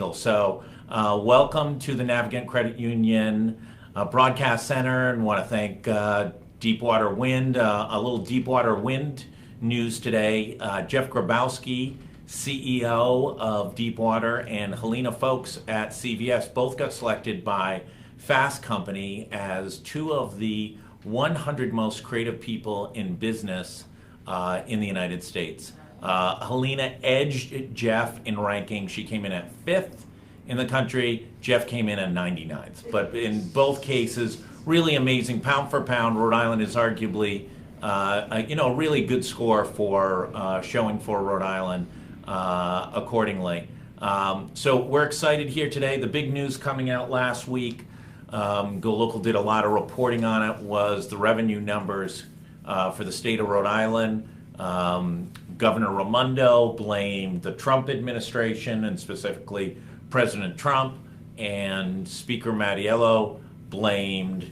legal. So welcome to the Navigant Credit Union Broadcast Center, and want to thank Deepwater Wind. A little Deepwater Wind news today. Jeff Grabowski, CEO of Deepwater, and Helena Folks at CVS both got selected by Fast Company as two of the 100 most creative people in business in the United States. Helena edged Jeff in ranking. She came in at 5th in the country. Jeff came in at 99th. But in both cases, really amazing. Pound for pound, Rhode Island is arguably a really good score for showing for Rhode Island accordingly. So we're excited here today. The big news coming out last week, Go Local did a lot of reporting on it, was the revenue numbers for the state of Rhode Island. Governor Raimondo blamed the Trump administration, and specifically President Trump, and Speaker Mattiello blamed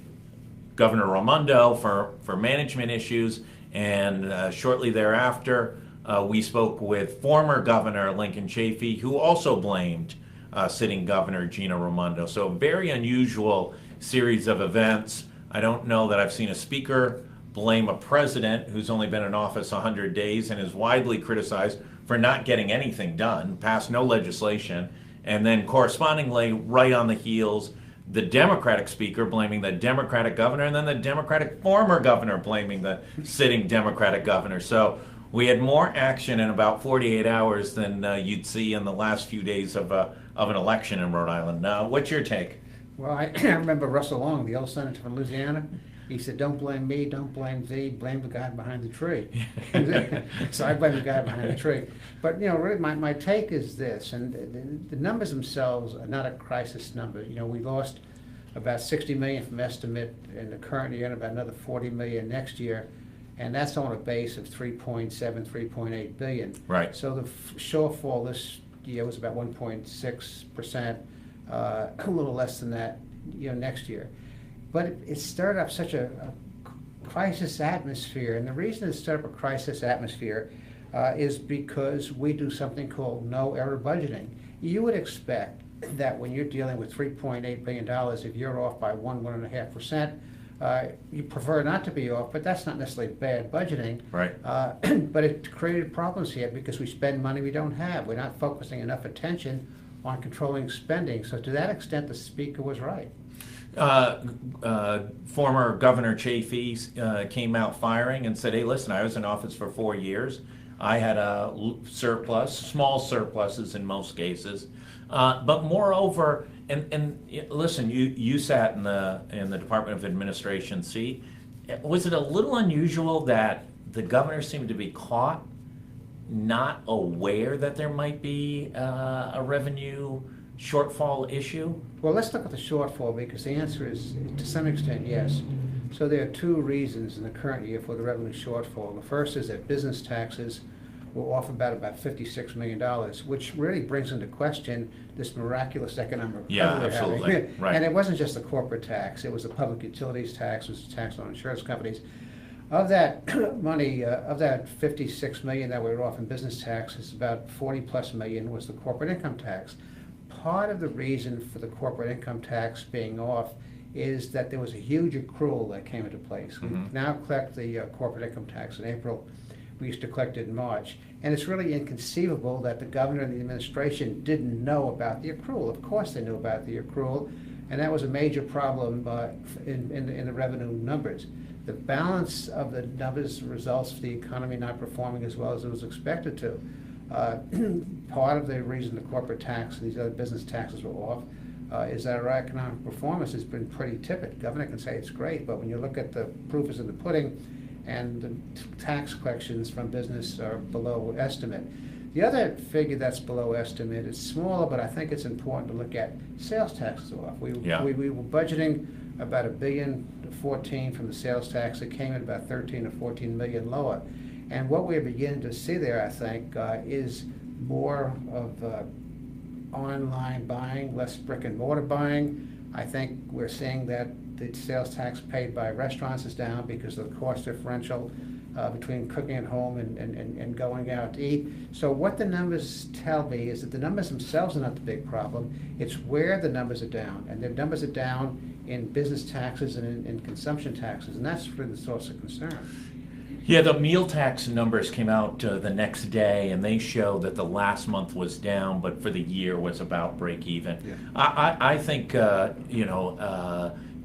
Governor Raimondo for management issues. And shortly thereafter, we spoke with former Governor Lincoln Chafee, who also blamed sitting Governor Gina Raimondo. So a very unusual series of events. I don't know that I've seen a speaker blame a president who's only been in office 100 days and is widely criticized for not getting anything done, passed no legislation, and then correspondingly, right on the heels, the Democratic speaker blaming the Democratic governor, and then the Democratic former governor blaming the sitting Democratic governor. So we had more action in about 48 hours than you'd see in the last few days of an election in Rhode Island. What's your take? Well, I remember Russell Long, the old senator from Louisiana. He said, "Don't blame me, don't blame thee, blame the guy behind the tree." So I blame the guy behind the tree. But really, my take is this, and the numbers themselves are not a crisis number. We lost about 60 million from estimate in the current year, and about another 40 million next year. And that's on a base of 3.7, 3.8 billion. Right. So the shortfall this year was about 1.6%, a little less than that, next year. But it stirred up such a crisis atmosphere, and the reason it stirred up a crisis atmosphere is because we do something called no-error budgeting. You would expect that when you're dealing with $3.8 billion, if you're off by 1.5%, you prefer not to be off, but that's not necessarily bad budgeting. Right. But it created problems here because we spend money we don't have. We're not focusing enough attention on controlling spending. So to that extent, the speaker was right. Former Governor Chafee came out firing and said, "Hey, listen, I was in office for 4 years. I had a surplus, small surpluses in most cases, but moreover, and listen, you sat in the Department of Administration seat. Was it a little unusual that the governor seemed to be caught not aware that there might be a revenue shortfall issue?" Well, let's look at the shortfall, because the answer is, to some extent, yes. So there are two reasons in the current year for the revenue shortfall. The first is that business taxes were off about $56 million, which really brings into question this miraculous economic recovery. Yeah, absolutely. Right. And it wasn't just the corporate tax, it was the public utilities tax, it was the tax on insurance companies. Of that money, of that 56 million that were off in business taxes, about 40 plus million was the corporate income tax. Part of the reason for the corporate income tax being off is that there was a huge accrual that came into place. Mm-hmm. We now collect the corporate income tax in April. We used to collect it in March. And it's really inconceivable that the governor and the administration didn't know about the accrual. Of course they knew about the accrual, and that was a major problem in the revenue numbers. The balance of the numbers results of the economy not performing as well as it was expected to. Part of the reason the corporate tax and these other business taxes were off is that our economic performance has been pretty tepid. The governor can say it's great, but when you look at the proof is in the pudding, and the tax collections from business are below estimate. The other figure that's below estimate is smaller, but I think it's important to look at sales taxes off. We were budgeting about $1.14 billion from the sales tax. It came in about 13 or 14 million lower. And what we're beginning to see there, I think, is more of online buying, less brick and mortar buying. I think we're seeing that the sales tax paid by restaurants is down because of the cost differential between cooking at home and going out to eat. So what the numbers tell me is that the numbers themselves are not the big problem. It's where the numbers are down. And the numbers are down in business taxes and in consumption taxes. And that's really the source of concern. Yeah, the meal tax numbers came out the next day, and they show that the last month was down, but for the year was about break even. Yeah. I think,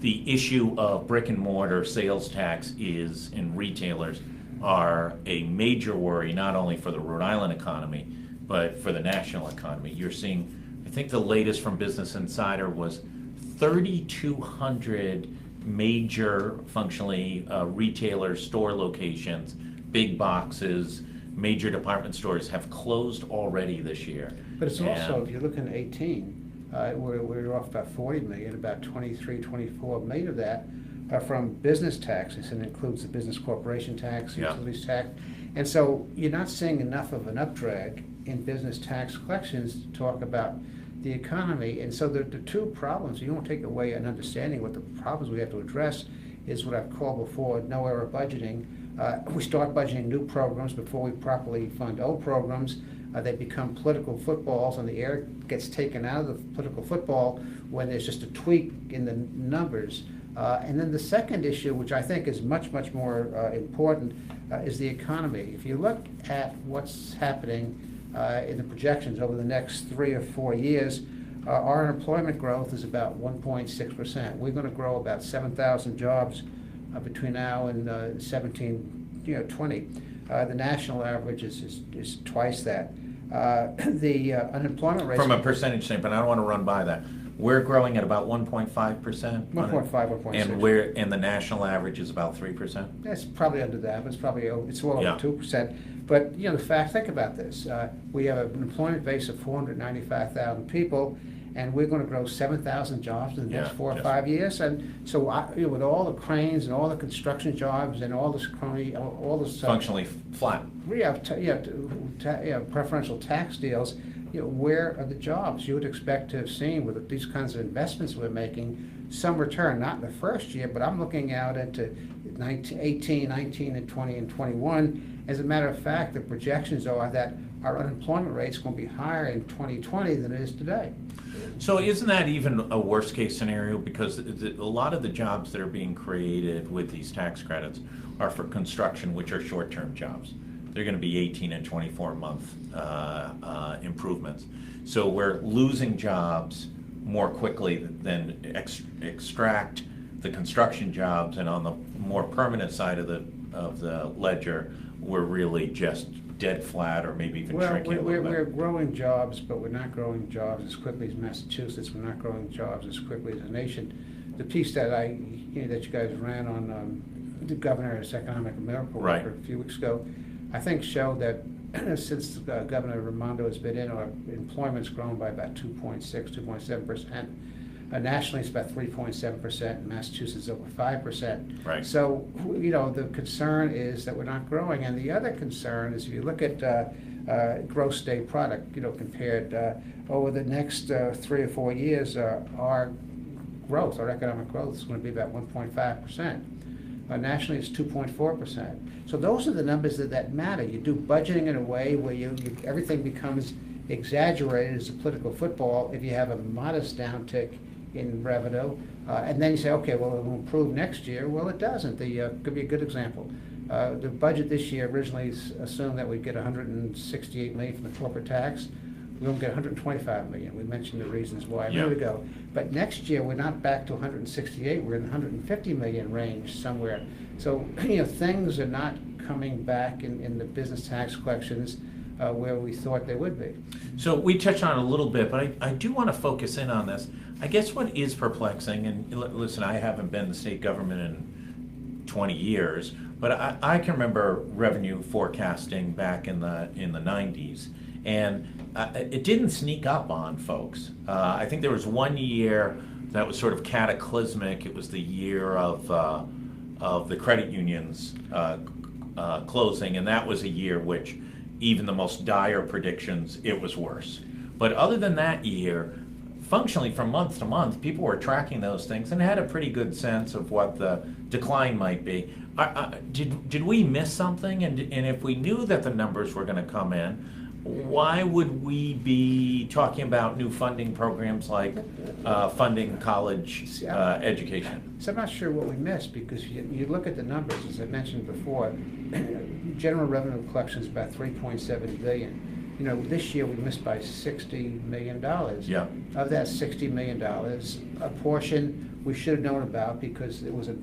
the issue of brick and mortar sales tax is, in retailers, are a major worry, not only for the Rhode Island economy, but for the national economy. You're seeing, I think the latest from Business Insider was 3,200 major functionally retailer store locations, big boxes, major department stores have closed already this year. But it's also, if you look in 18, we're off about 40 million, about 23, 24 million of that are from business taxes, and includes the business corporation tax, utilities tax. And so you're not seeing enough of an updrag in business tax collections to talk about the economy. And so the two problems, you don't take away an understanding what the problems we have to address is what I've called before no error budgeting. We start budgeting new programs before we properly fund old programs. They become political footballs, and the air gets taken out of the political football when there's just a tweak in the numbers. And then the second issue, which I think is much, much more important, is the economy. If you look at what's happening in the projections over the next 3 or 4 years, our unemployment growth is about 1.6%. We're going to grow about 7,000 jobs between now and 20. The national average is twice that. The unemployment rate... From a percentage standpoint, I don't want to run by that. We're growing at about 1.5%. 1.5, 1.6. And the national average is about 3%? It's probably under that, but it's well Yeah. over 2%. But, think about this. We have an employment base of 495,000 people, and we're going to grow 7,000 jobs in the next 4 or 5 years. And so with all the cranes and all the construction jobs and all this Functionally flat. We have preferential tax deals. Where are the jobs? You would expect to have seen with these kinds of investments we're making some return, not in the first year, but I'm looking out into 18, 19, and 20, and 21. As a matter of fact, the projections are that our unemployment rate is going to be higher in 2020 than it is today. So isn't that even a worst case scenario? Because a lot of the jobs that are being created with these tax credits are for construction, which are short-term jobs. They're going to be 18 and 24-month improvements. So we're losing jobs more quickly than extract the construction jobs, and on the more permanent side of the ledger, we're really just dead flat, or maybe even shrinking a little bit. We're growing jobs, but we're not growing jobs as quickly as Massachusetts. We're not growing jobs as quickly as the nation. The piece that that you guys ran on the governor's economic miracle Right. a few weeks ago, I think showed that since Governor Raimondo has been in, our employment's grown by about 2.7%. Nationally, it's about 3.7%. In Massachusetts, over 5%. Right. So, the concern is that we're not growing. And the other concern is if you look at gross state product, compared over the next 3 or 4 years, our economic growth is going to be about 1.5%. Nationally, it's 2.4%. So those are the numbers that matter. You do budgeting in a way where everything becomes exaggerated as a political football if you have a modest downtick in revenue, and then you say, okay, well, it will improve next year. Well, it doesn't. Could be a good example. The budget this year originally assumed that we'd get 168 million from the corporate tax. We won't get 125 million. We mentioned the reasons why a minute ago. But next year, we're not back to 168. We're in the 150 million range somewhere. So, things are not coming back in the business tax collections where we thought they would be. So we touched on it a little bit, but I do want to focus in on this. I guess what is perplexing, and listen, I haven't been in the state government in 20 years, but I can remember revenue forecasting back in the 90s, and it didn't sneak up on folks. I think there was one year that was sort of cataclysmic. It was the year of the credit unions closing, and that was a year which even the most dire predictions, it was worse. But other than that year, functionally from month to month, people were tracking those things and had a pretty good sense of what the decline might be. Did we miss something? And if we knew that the numbers were going to come in, why would we be talking about new funding programs like funding college education? So I'm not sure what we missed, because you look at the numbers, as I mentioned before, general revenue collection is about $3.7 billion. You know, this year we missed by $60 million. Yeah. Of that $60 million, a portion we should have known about because it was a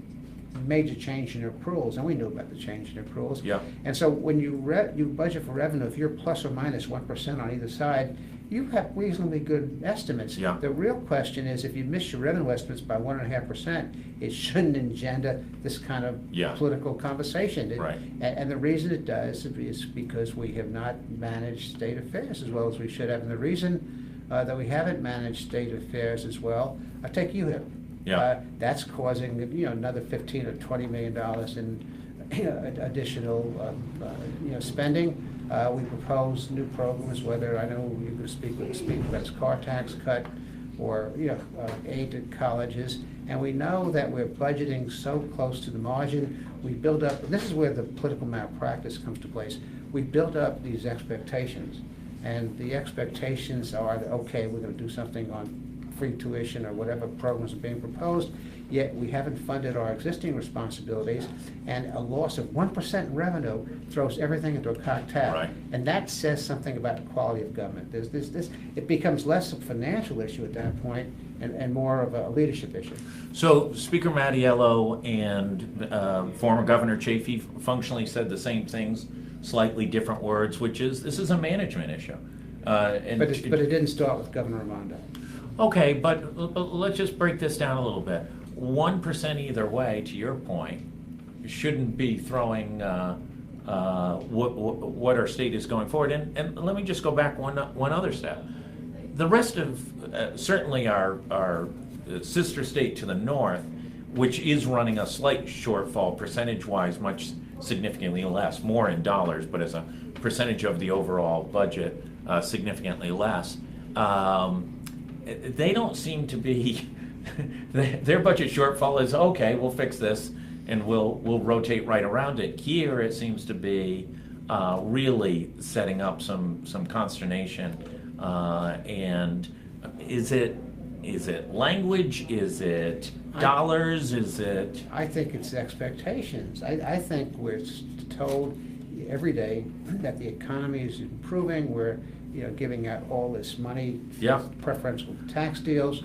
major change in accruals, and we knew about the change in accruals. Yeah. And so when you budget for revenue, if you're plus or minus 1% on either side, you have reasonably good estimates. Yeah. The real question is, if you miss your revenue estimates by 1.5%, it shouldn't engender this kind of political conversation. Right. And the reason it does is because we have not managed state affairs as well as we should have. And the reason that we haven't managed state affairs as well, I'll take you here. Yeah. That's causing, another $15 or $20 million in additional spending. We propose new programs, whether, I know you could speak about this car tax cut or aid to colleges, and we know that we're budgeting so close to the margin. We build up, and this is where the political malpractice comes to place. We built up these expectations, and the expectations are that, okay, we're going to do something on free tuition or whatever programs are being proposed, yet we haven't funded our existing responsibilities, and a loss of 1% in revenue throws everything into a cocktail. Right. And that says something about the quality of government. It becomes less a financial issue at that point and more of a leadership issue. So Speaker Mattiello and former Governor Chafee functionally said the same things, slightly different words, which is this is a management issue. But it didn't start with Governor Raimondo. Okay, but let's just break this down a little bit. 1% either way, to your point, shouldn't be throwing what our state is going forward. And let me just go back one other step. The rest of, certainly our sister state to the north, which is running a slight shortfall percentage-wise, much significantly less, more in dollars, but as a percentage of the overall budget, significantly less. They don't seem to be, their budget shortfall is, okay, we'll fix this and we'll rotate right around it. Here it seems to be really setting up some consternation. And is it language? Is it dollars? Is it? I think it's expectations. I think we're told every day that the economy is improving. We're giving out all this money for preferential tax deals.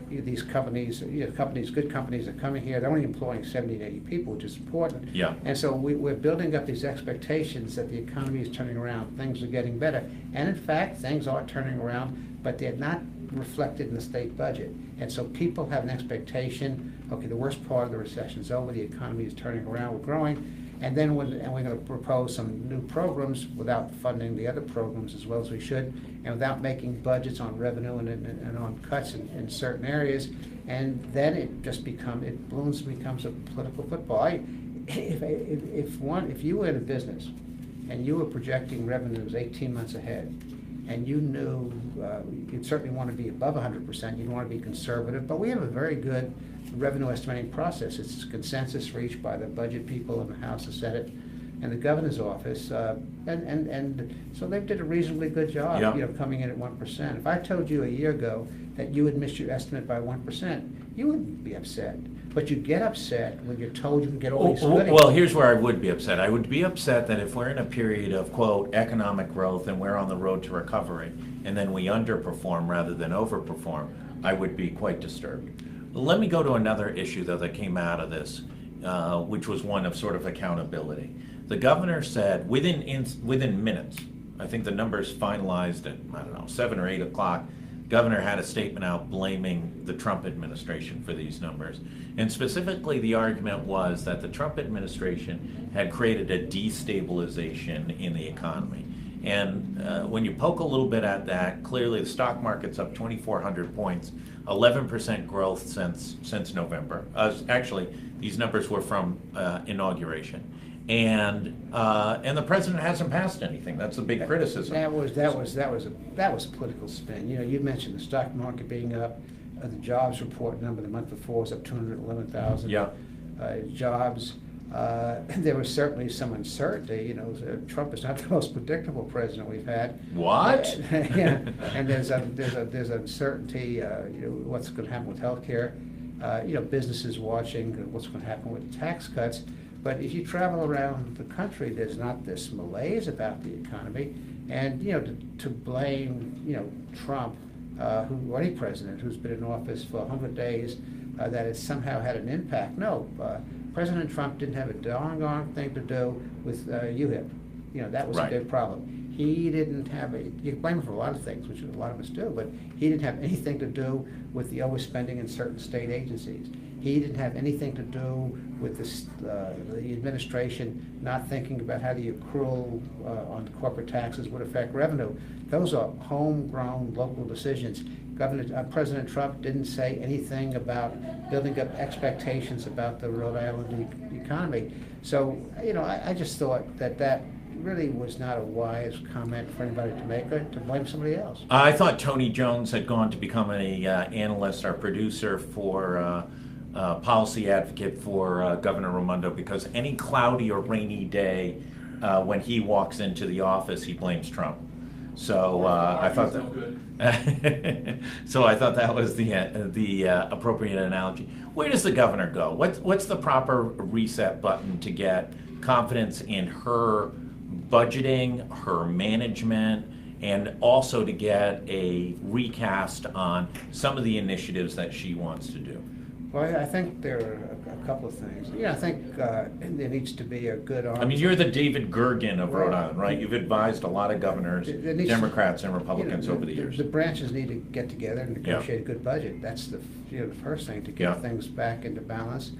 These companies, good companies are coming here. They're only employing 70 to 80 people, which is important. Yeah. And so we're building up these expectations that the economy is turning around, things are getting better. And in fact, things are turning around, but they're not reflected in the state budget. And so people have an expectation, okay, the worst part of the recession is over, the economy is turning around, we're growing. And then we're going to propose some new programs without funding the other programs as well as we should, and without making budgets on revenue and on cuts in certain areas. And then it just blooms and becomes a political football. If you were in a business and you were projecting revenues 18 months ahead, and you knew you'd certainly want to be above 100%, you'd want to be conservative, but we have a very good revenue estimating process. It's consensus reached by the budget people in the House, the Senate, and the governor's office, and so they did a reasonably good job, coming in at 1%. If I told you a year ago that you would miss your estimate by 1%, you wouldn't be upset. But you get upset when you're told you can get all these goodies. Well, here's where I would be upset. I would be upset that if we're in a period of, quote, economic growth and we're on the road to recovery, and then we underperform rather than overperform, I would be quite disturbed. Let me go to another issue, though, that came out of this, which was one of sort of accountability. The governor said within minutes, I think the numbers finalized at, 7 or 8 o'clock, governor had a statement out blaming the Trump administration for these numbers. And specifically, the argument was that the Trump administration had created a destabilization in the economy. And when you poke a little bit at that, clearly the stock market's up 2,400 points, 11% growth since November. Actually, these numbers were from inauguration. and the president hasn't passed anything. That's the big criticism. That was political spin. You know, you mentioned the stock market being up. The jobs report number the month before was up 211,000 Yeah. Jobs. There was certainly some uncertainty. You know, Trump is not the most predictable president we've had. What? Yeah, and there's uncertainty. You know, what's going to happen with healthcare? You know, businesses watching what's going to happen with the tax cuts. But if you travel around the country, there's not this malaise about the economy, and you know, to blame Trump, or any president who's been in office for 100 days, that it somehow had an impact. No. President Trump didn't have a doggone thing to do with UHIP. You know, that was Right. a big problem. He didn't have you can blame him for a lot of things, which a lot of us do, but he didn't have anything to do with the overspending in certain state agencies. He didn't have anything to do with the administration not thinking about how the accrual on corporate taxes would affect revenue. Those are homegrown local decisions. President Trump didn't say anything about building up expectations about the Rhode Island economy. So, you know, I just thought that really was not a wise comment for anybody to make, or to blame somebody else. I thought Tony Jones had gone to become a analyst or producer for policy advocate for Governor Raimondo, because any cloudy or rainy day when he walks into the office, he blames Trump. So I thought that. So I thought that was the appropriate analogy. Where does the governor go? What's the proper reset button to get confidence in her budgeting, her management, and also to get a recast on some of the initiatives that she wants to do? Well, I think there are a couple of things. Yeah, I think there needs to be a good arm. I mean, you're the David Gergen of Rhode Island, right? You've advised a lot of governors, Democrats and Republicans over the years. The branches need to get together and negotiate a good budget. That's the first thing to get things back into balance.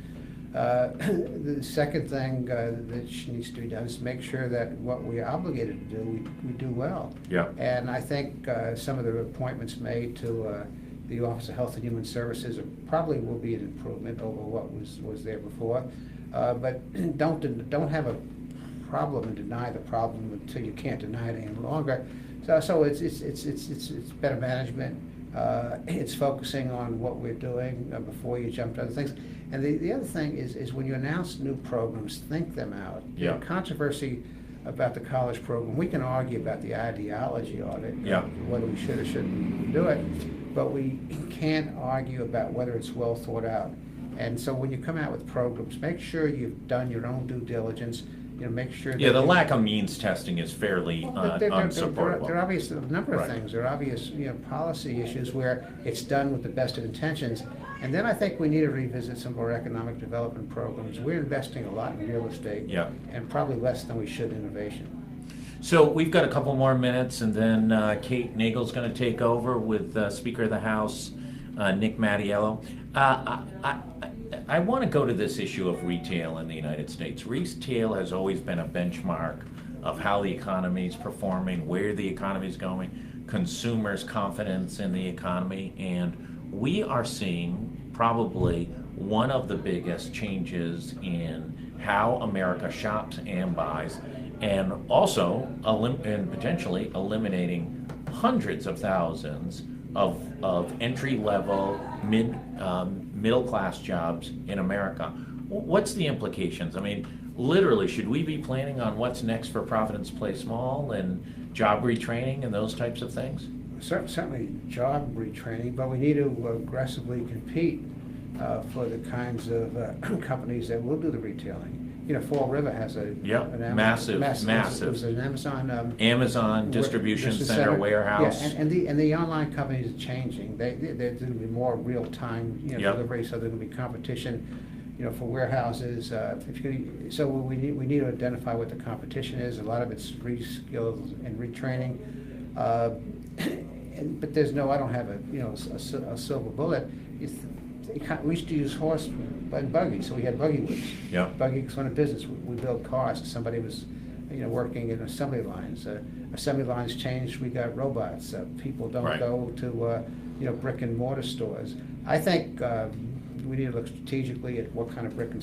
The second thing that needs to be done is make sure that what we're obligated to do, we do well. Yeah. And I think some of the appointments made to the Office of Health and Human Services probably will be an improvement over what was there before. But don't have a problem and deny the problem until you can't deny it any longer. So it's better management. It's focusing on what we're doing before you jump to other things. And the other thing is when you announce new programs, think them out. Yeah. The controversy about the college program, we can argue about the ideology of it, whether we should or shouldn't do it, but we can't argue about whether it's well thought out. And so when you come out with programs, make sure you've done your own due diligence. You know, make sure. Yeah, the lack of means testing is fairly unsupportable. There are obvious a number of things. There are obvious policy issues where it's done with the best of intentions. And then I think we need to revisit some of our economic development programs. We're investing a lot in real estate, and probably less than we should in innovation. So we've got a couple more minutes, and then Kate Nagel's going to take over with Speaker of the House, Nick Mattiello. I want to go to this issue of retail in the United States. Retail has always been a benchmark of how the economy is performing, where the economy is going, consumers' confidence in the economy, and we are seeing probably one of the biggest changes in how America shops and buys, and also and potentially eliminating hundreds of thousands of entry-level, middle-class jobs in America. What's the implications? I mean, literally, should we be planning on what's next for Providence Place Mall and job retraining and those types of things? Certainly job retraining, but we need to aggressively compete for the kinds of companies that will do the retailing. You know, Fall River has massive. It was an Amazon distribution center warehouse. Yeah, and the online companies are changing. They're going to be more real time delivery, so there's going to be competition. For warehouses. So we need to identify what the competition is. A lot of it's re-skills and retraining. But there's I don't have a silver bullet. We used to use horse and buggy, so we had buggy wheels. Yeah. Buggy was one of business. We built cars. Somebody was, working in assembly lines. Assembly lines changed. We got robots. People don't go to, brick and mortar stores. I think we need to look strategically at what kind of brick and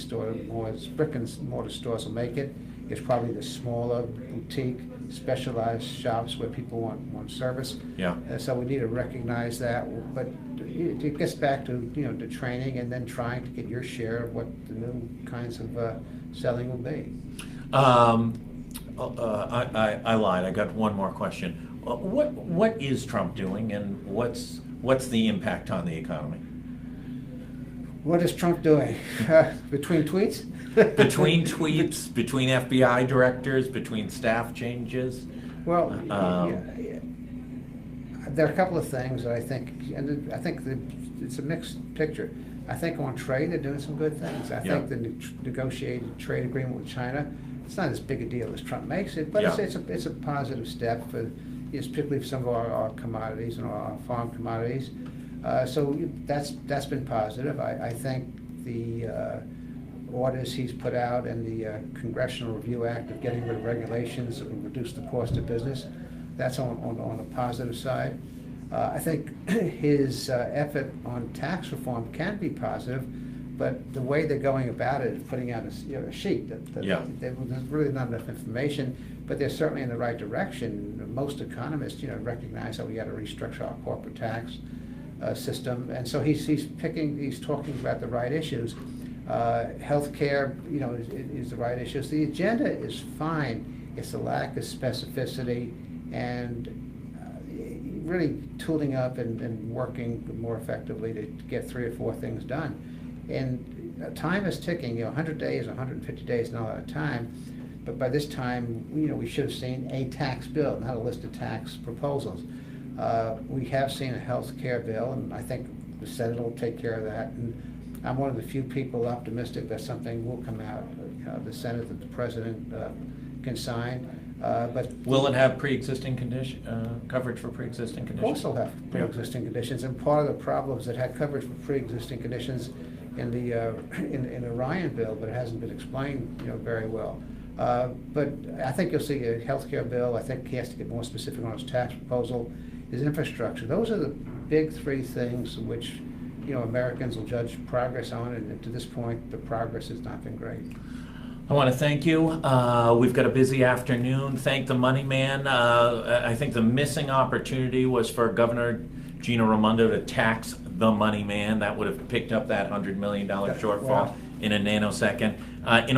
mortar stores will make it. It's probably the smaller boutique, specialized shops where people want service. Yeah. So we need to recognize that, but it gets back to, the training and then trying to get your share of what the new kinds of selling will be. I lied. I got one more question. What is Trump doing, and what's the impact on the economy? What is Trump doing? Between tweets? Between tweets, between FBI directors, between staff changes? Well, there are a couple of things that I think, and I think it's a mixed picture. I think on trade, they're doing some good things. I think the negotiated trade agreement with China, it's not as big a deal as Trump makes it, but it's a positive step for, particularly for some of our commodities and our farm commodities. So that's been positive. I think the orders he's put out and the Congressional Review Act of getting rid of regulations that will reduce the cost of business, that's on the positive side. I think his effort on tax reform can be positive, but the way they're going about it is putting out a sheet. There's really not enough information, but they're certainly in the right direction. Most economists, recognize that we got to restructure our corporate tax system, and so he's talking about the right issues. Healthcare, is the right issues. The agenda is fine. It's the lack of specificity and really tooling up and working more effectively to get 3 or 4 things done. And time is ticking. 100 days, 150 days, not a lot of time. But by this time, we should have seen a tax bill, not a list of tax proposals. We have seen a health care bill, and I think the Senate will take care of that. And I'm one of the few people optimistic that something will come out of the Senate that the president can sign. But will it have pre-existing coverage for pre-existing conditions? Of course, it'll have pre-existing conditions, and part of the problem is it had coverage for pre-existing conditions in the in the Ryan bill, but it hasn't been explained, very well. But I think you'll see a health care bill. I think he has to get more specific on his tax proposal, his infrastructure. Those are the big 3 things which Americans will judge progress on, and to this point, the progress has not been great. I want to thank you. We've got a busy afternoon. Thank the money man. I think the missing opportunity was for Governor Gina Raimondo to tax the money man. That would have picked up that $100 million shortfall in a nanosecond. In all